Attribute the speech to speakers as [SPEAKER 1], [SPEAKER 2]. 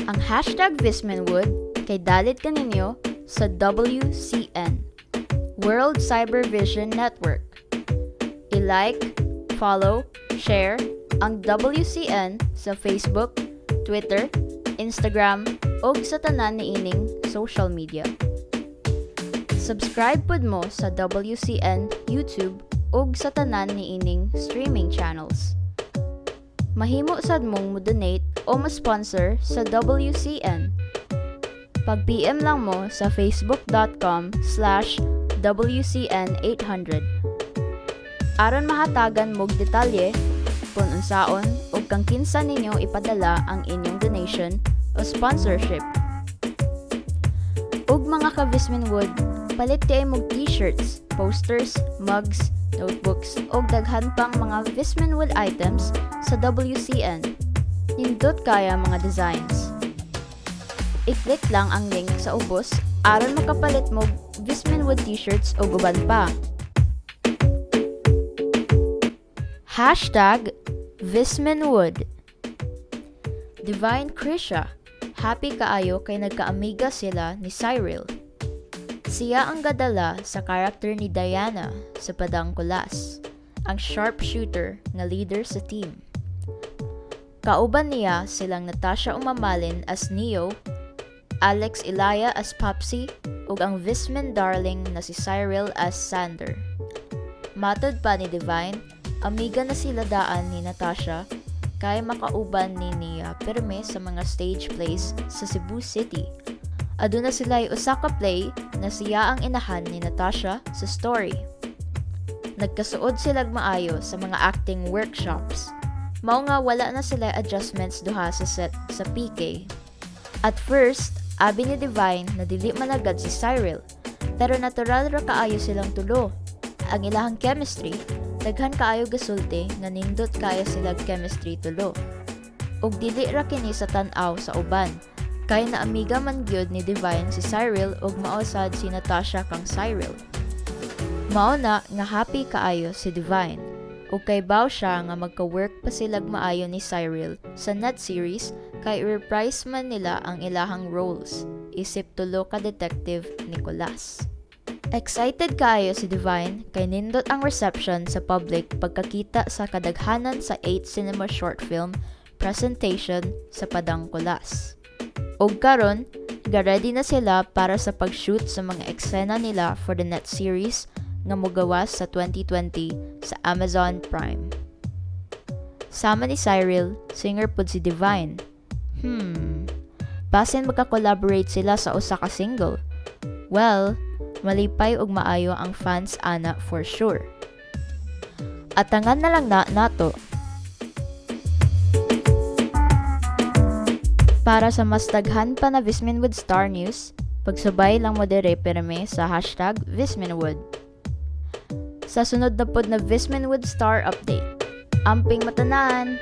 [SPEAKER 1] Ang hashtag Vismanwood kay dalit kaninyo sa WCN, World Cyber Vision Network. I-like, follow, share ang WCN sa Facebook, Twitter, Instagram, o sa tanan ni ining social media. Subscribe pod mo sa WCN YouTube o sa tanan ni ining streaming channels. Mahimo sad mong mo-donate o ma-sponsor sa WCN. Pag-PM lang mo sa facebook.com/WCN800. Aron mahatagan mog detalye kung unsaon o kang kinsa ninyo ipadala ang inyong donation o sponsorship. Ug mga ka-Vismanwood, palit kay mog t-shirts, posters, mugs, notebooks o daghan pang mga Vismanwood items sa WCN. Nindot kaya mga designs. I-click lang ang link sa ubos aron makapalit mo Vismanwood t-shirts o guban pa. Hashtag Vismanwood. Divine Krisha, happy kaayo kay nagkaamiga sila ni Cyril. Siya ang gadala sa karakter ni Diana sa Padang Kulas, ang sharpshooter na leader sa team. Kauban niya silang Natasha Umamalin as Neo, Alex Ilaya as Popsy, ug ang Visman darling na si Cyril as Sander. Matod pa ni Divine, amiga na sila daan ni Natasha kay makauban ni niya pirme sa mga stage plays sa Cebu City. Aduna sila'y usa ka play na siya ang inahan ni Natasha sa story. Nagkasuod silag maayo sa mga acting workshops. Mao nga wala na sila adjustments duha sa set sa PK. At first, abi ni Divine na dili managad si Cyril, pero natural ra kaayo silang tulo. Ang ilahang chemistry, daghan kaayo gasulti nga nindot kaayo silang chemistry tulo. Ug dili ra kini sa tan-aw sa uban. Kay na amiga man gyud ni Divine si Cyril ug mausad si Natasha kang Cyril. Mao na nga happy kaayo si Divine. Ug kay baw siya nga magka-work pa silag maayo ni Cyril sa net series kay reprise man nila ang ilahang roles. Isip tulo ka detective Nicolas. Excited kaayo si Divine kay nindot ang reception sa public pagkakita sa kadaghanan sa 8 cinema short film presentation sa Padang Kulas. Og karon, ga-ready na sila para sa pag-shoot sa mga eksena nila for the net series nga mogawas sa 2020 sa Amazon Prime. Sama ni Cyril, singer pod si Divine. Basin magka-collaborate sila sa usa ka single. Well, malipay og maayo ang fans ana for sure. Atangan na lang nato. Para sa mas daghan pa na Vismanwood Star News, pagsubay lang mo dire pirme sa hashtag Vismanwood. Sa sunod na pod na Vismanwood Star Update. Amping matanan!